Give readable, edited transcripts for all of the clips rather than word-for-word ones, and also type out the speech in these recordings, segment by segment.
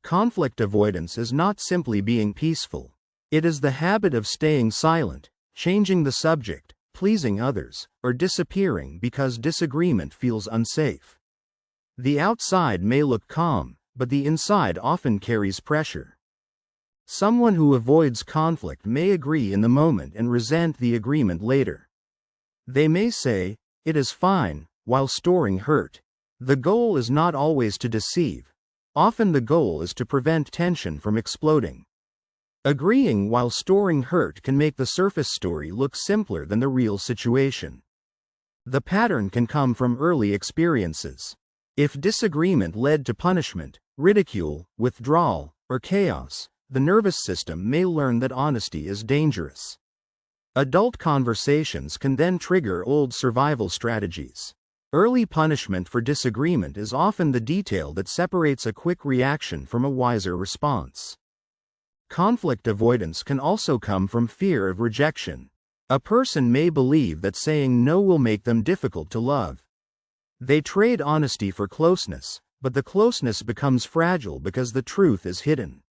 Conflict avoidance is not simply being peaceful. It is the habit of staying silent, changing the subject, pleasing others, or disappearing because disagreement feels unsafe. The outside may look calm, but the inside often carries pressure. Someone who avoids conflict may agree in the moment and resent the agreement later. They may say, "It is fine," while storing hurt. The goal is not always to deceive. Often the goal is to prevent tension from exploding. Agreeing while storing hurt can make the surface story look simpler than the real situation. The pattern can come from early experiences. If disagreement led to punishment, ridicule, withdrawal, or chaos, the nervous system may learn that honesty is dangerous. Adult conversations can then trigger old survival strategies. Early punishment for disagreement is often the detail that separates a quick reaction from a wiser response. Conflict avoidance can also come from fear of rejection. A person may believe that saying no will make them difficult to love. They trade honesty for closeness, but the closeness becomes fragile because the truth is hidden.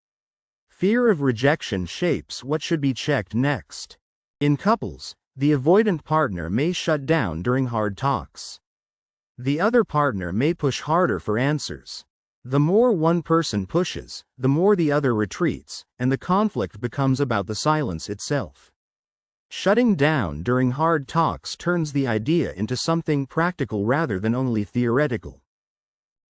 Fear of rejection shapes what should be checked next. In couples, the avoidant partner may shut down during hard talks. The other partner may push harder for answers. The more one person pushes, the more the other retreats, and the conflict becomes about the silence itself. Shutting down during hard talks turns the idea into something practical rather than only theoretical.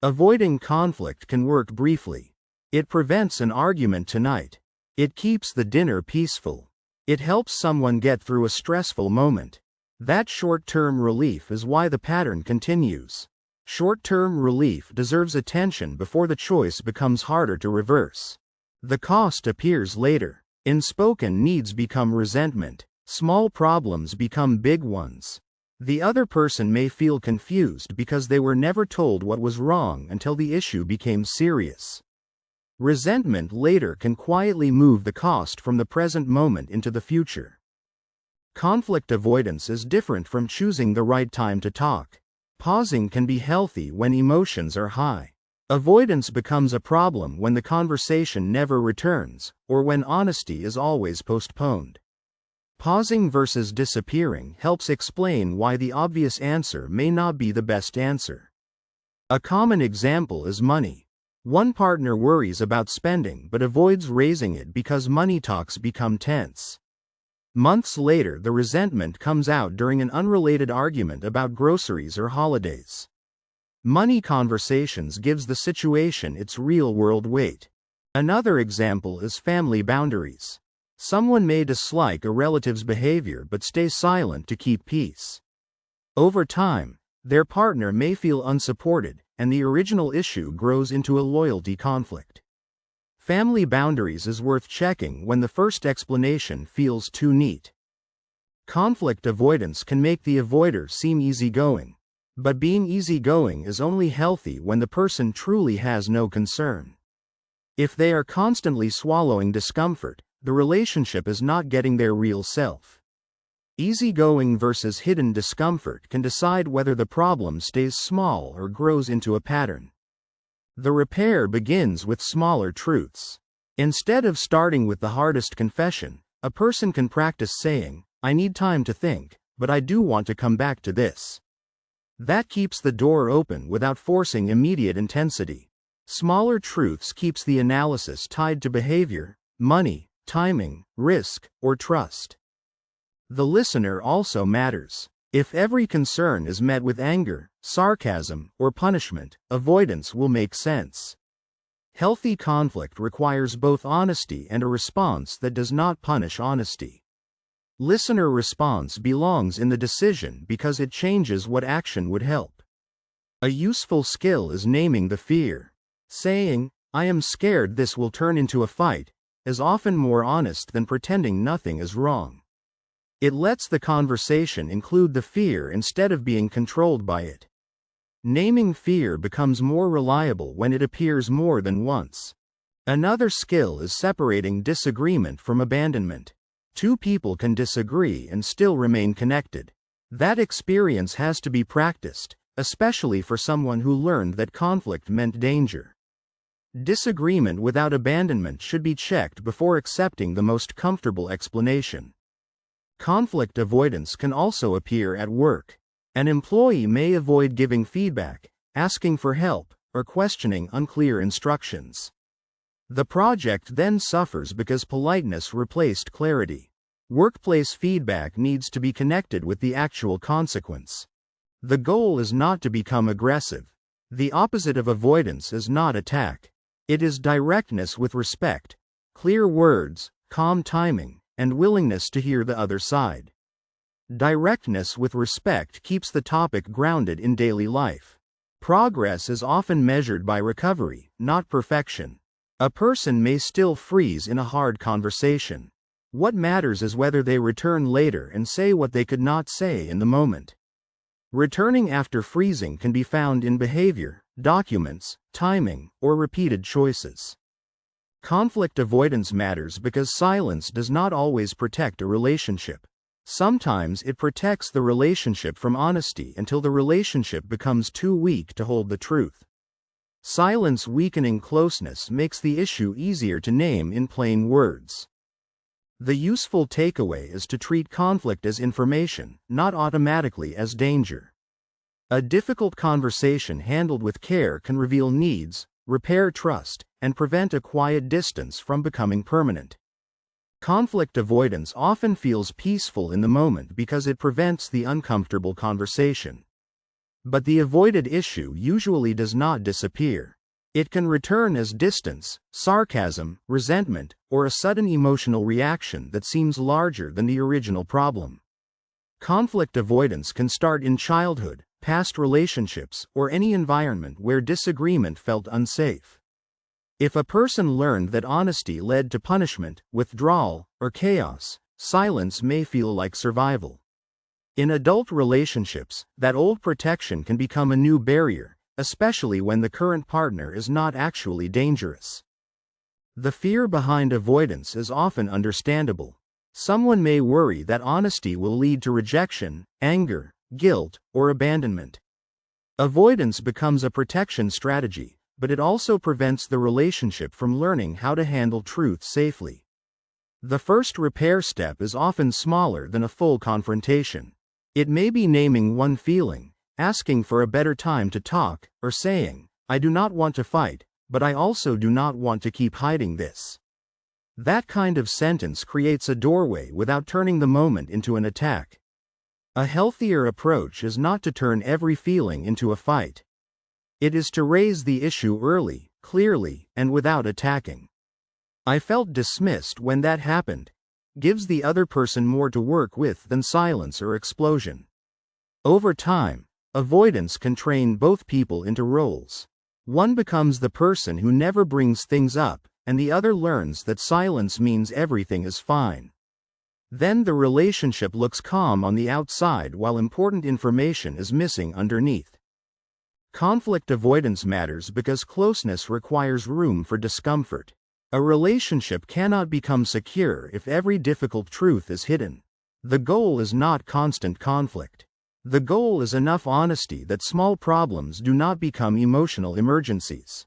Avoiding conflict can work briefly. It prevents an argument tonight. It keeps the dinner peaceful. It helps someone get through a stressful moment. That short-term relief is why the pattern continues. Short-term relief deserves attention before the choice becomes harder to reverse. The cost appears later. Unspoken needs become resentment. Small problems become big ones. The other person may feel confused because they were never told what was wrong until the issue became serious. Resentment later can quietly move the cost from the present moment into the future. Conflict avoidance is different from choosing the right time to talk. Pausing can be healthy when emotions are high. Avoidance becomes a problem when the conversation never returns, or when honesty is always postponed. Pausing versus disappearing helps explain why the obvious answer may not be the best answer. A common example is money. One partner worries about spending but avoids raising it because money talks become tense. Months later, the resentment comes out during an unrelated argument about groceries or holidays. Money conversations gives the situation its real-world weight. Another example is family boundaries. Someone may dislike a relative's behavior but stay silent to keep peace. Over time, their partner may feel unsupported, and the original issue grows into a loyalty conflict. Family boundaries is worth checking when the first explanation feels too neat. Conflict avoidance can make the avoider seem easygoing, but being easygoing is only healthy when the person truly has no concern. If they are constantly swallowing discomfort, the relationship is not getting their real self. Easygoing versus hidden discomfort can decide whether the problem stays small or grows into a pattern. The repair begins with smaller truths. Instead of starting with the hardest confession, a person can practice saying, "I need time to think, but I do want to come back to this." That keeps the door open without forcing immediate intensity. Smaller truths keeps the analysis tied to behavior, money, timing, risk, or trust. The listener also matters. If every concern is met with anger, sarcasm, or punishment, avoidance will make sense. Healthy conflict requires both honesty and a response that does not punish honesty. Listener response belongs in the decision because it changes what action would help. A useful skill is naming the fear. Saying, "I am scared this will turn into a fight," is often more honest than pretending nothing is wrong. It lets the conversation include the fear instead of being controlled by it. Naming fear becomes more reliable when it appears more than once. Another skill is separating disagreement from abandonment. Two people can disagree and still remain connected. That experience has to be practiced, especially for someone who learned that conflict meant danger. Disagreement without abandonment should be checked before accepting the most comfortable explanation. Conflict avoidance can also appear at work. An employee may avoid giving feedback, asking for help, or questioning unclear instructions. The project then suffers because politeness replaced clarity. Workplace feedback needs to be connected with the actual consequence. The goal is not to become aggressive. The opposite of avoidance is not attack. It is directness with respect, clear words, calm timing, and willingness to hear the other side. Directness with respect keeps the topic grounded in daily life. Progress is often measured by recovery, not perfection. A person may still freeze in a hard conversation. What matters is whether they return later and say what they could not say in the moment. Returning after freezing can be found in behavior, documents, timing, or repeated choices. Conflict avoidance matters because silence does not always protect a relationship. Sometimes it protects the relationship from honesty until the relationship becomes too weak to hold the truth. Silence weakening closeness makes the issue easier to name in plain words. The useful takeaway is to treat conflict as information, not automatically as danger. A difficult conversation handled with care can reveal needs, repair trust, and prevent a quiet distance from becoming permanent. Conflict avoidance often feels peaceful in the moment because it prevents the uncomfortable conversation. But the avoided issue usually does not disappear. It can return as distance, sarcasm, resentment, or a sudden emotional reaction that seems larger than the original problem. Conflict avoidance can start in childhood, past relationships, or any environment where disagreement felt unsafe. If a person learned that honesty led to punishment, withdrawal, or chaos, silence may feel like survival. In adult relationships, that old protection can become a new barrier, especially when the current partner is not actually dangerous. The fear behind avoidance is often understandable. Someone may worry that honesty will lead to rejection, anger, guilt, or abandonment. Avoidance becomes a protection strategy, but it also prevents the relationship from learning how to handle truth safely. The first repair step is often smaller than a full confrontation. It may be naming one feeling, asking for a better time to talk, or saying, "I do not want to fight, but I also do not want to keep hiding this." That kind of sentence creates a doorway without turning the moment into an attack. A healthier approach is not to turn every feeling into a fight. It is to raise the issue early, clearly, and without attacking. "I felt dismissed when that happened," gives the other person more to work with than silence or explosion. Over time, avoidance can train both people into roles. One becomes the person who never brings things up, and the other learns that silence means everything is fine. Then the relationship looks calm on the outside while important information is missing underneath. Conflict avoidance matters because closeness requires room for discomfort. A relationship cannot become secure if every difficult truth is hidden. The goal is not constant conflict. The goal is enough honesty that small problems do not become emotional emergencies.